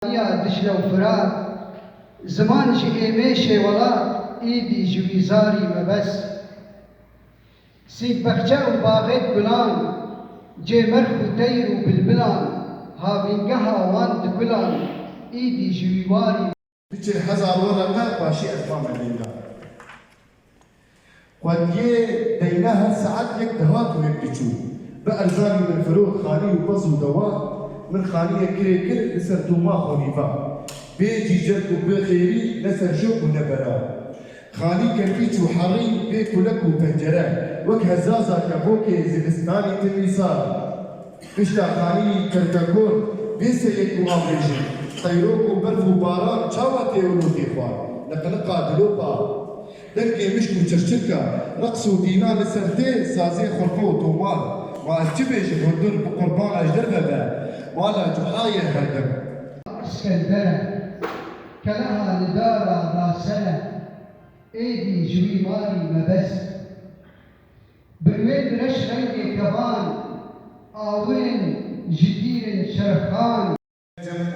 يا دشلة وفرات زمان جي شيولات ايدي جويزاري مبس سيد بخشة وباغيت بلان جي مرخو تيرو بالبلان هاوينقها وان دكلان ايدي جويواري بيتش الحزار ورقة باشي أسمام علينا قد ديناها ساعات يك دهات ويكتشو بأرزاني من فروض خاني وبز ودوات من خانية كريكل نسر دوما خونيفا بيجي جرك وبخيري نسر جوك ونبرا خاني كرفيت وحري بيك ولك وبنجرة وك هزازا كبوكي زبستاني تميسار بشتا خاني كركاكور بيسيك وابريجي طيروك وبرف وباران شاوة تيولو تيخوان نقنقا دلوبا دكي مشكو تشتركا رقصو دينا لسرتين سازي خرفو تومال ما الجبش بهدون بقربان أجدر بابا ولا جحاية هردم اسكندرة كلها لدارة راسلة ايدي جوي ماري مبس بروين برش رنجي كمان آوين جدير شرخان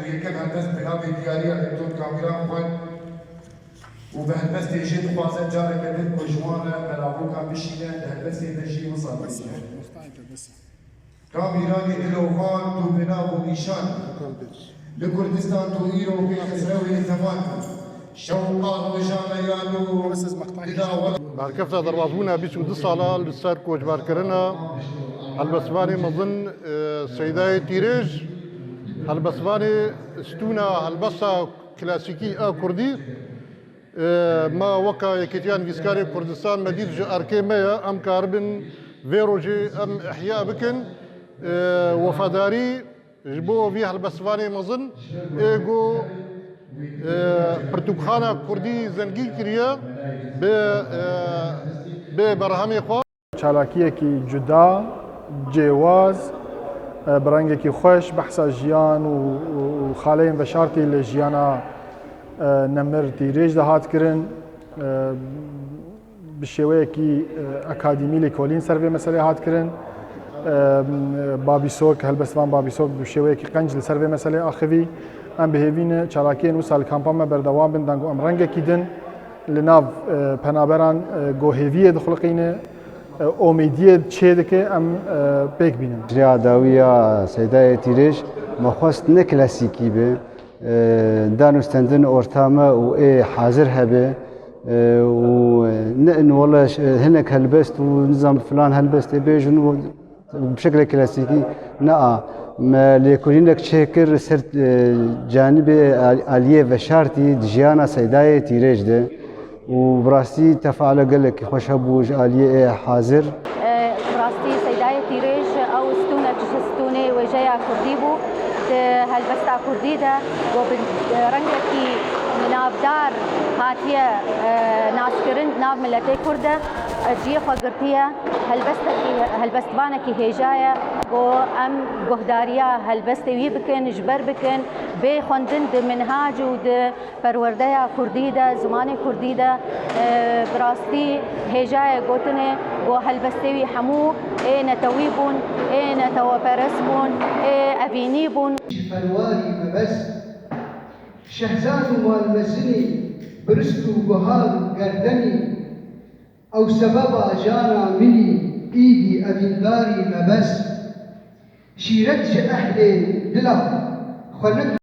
ويكب هندس بنابي ديارية دكتور كاميران خوان وبهندس تيجي خوازن جارة كدت بجوانا بلابو كان بشينا هندس يدجي مصابي كاميراني دلوغان تو بنابو نيشان لكردستان تو إيرو في خسروي زمان شوقات وجانا يانو لداوة باركفتا دروازبونا بيش ودي صالة لسار كوش باركرنا هالبسباني مظن سيداي تيريج هالبسباني ستونا هالبسا كلاسيكي كردي ما وكا يكتيان فيسكاري كردستان مديد جي أركي ميا أم كاربن فيروجي أم إحياء بكن وفاداري جبو فيها البسفاني مظن إيجو برتوخانا كردي زنجي كريا ببرهامي خوا چالاکیەکی جودا جێواز بەڕەنگێکی خۆش بەحسا ژیان و خاڵەیەن بەشارتی لە ژیانە نەمر تیرێژ دەهاتکردن بە شێوەیەکی ئەکادیمی لە کۆلین سەرێ مەسەلەی هاتکردن بابیسۆک هەلبەستوان بابیسۆک بە شێوەیەکی قەنج لە سەرێ مەسەلەی ئاخوی ئەم بەهێوینە چالاکیان وسا لە کامپانمە بەردەوام بن دەنگ و ئەم ڕەنگێکی دن لە ناو پەنابەران گۆهێویە دخڵقینە ئۆمیدیە چێ دەکە ئەم پێک بینن جریا داویە سەیدای تیرێژ مەخواست نە کلاسیکی بێ دانوستەندن ئۆرتامە و ئێ حاضر هەبێ و وڵش هەنێک هەلبەست و نظام فلان هەلبەستێ بێژن و بشکل کلاسیکی نەئا لێکۆلینێک چێکرد سەر جانبێ ئالیێ بەشارتی ژیانە سەیدای تیرێژ دێ و بڕاستی تەفاعلە گەلێکی خۆش هەبوو ئالیێ حاضر بڕاستی سەیدای تیرێژ ئەو ستونە ستونەی وێژەیە کوردی بوو هەلبەستا کوردیدا بۆ ڕەنگێکی ناودار هاتیە ناسکردن ناو ملەتەی کوردە جیە خۆگرتیە هەلبەستبانێکی هێژایە بۆ ئەم گۆهداریە هەلبەستی وی بکەن ژبەر بکەن بێ خوێندن د منهاج و د پەروەردەیە کوردیدا زمانی کوردیدا بڕاستی هێژایە گوتنێ بۆ هەلبەستێوی هەموو ئێ نەتەوی بوون ئێ نەتەوەپەرست بوون ئێ ئەڤینی بوون فرواري مبس شهزاد والمزني برستو وهال قردني او سبب جانا مني ايدي ابنداري مبس شيرت اهل دلا خلت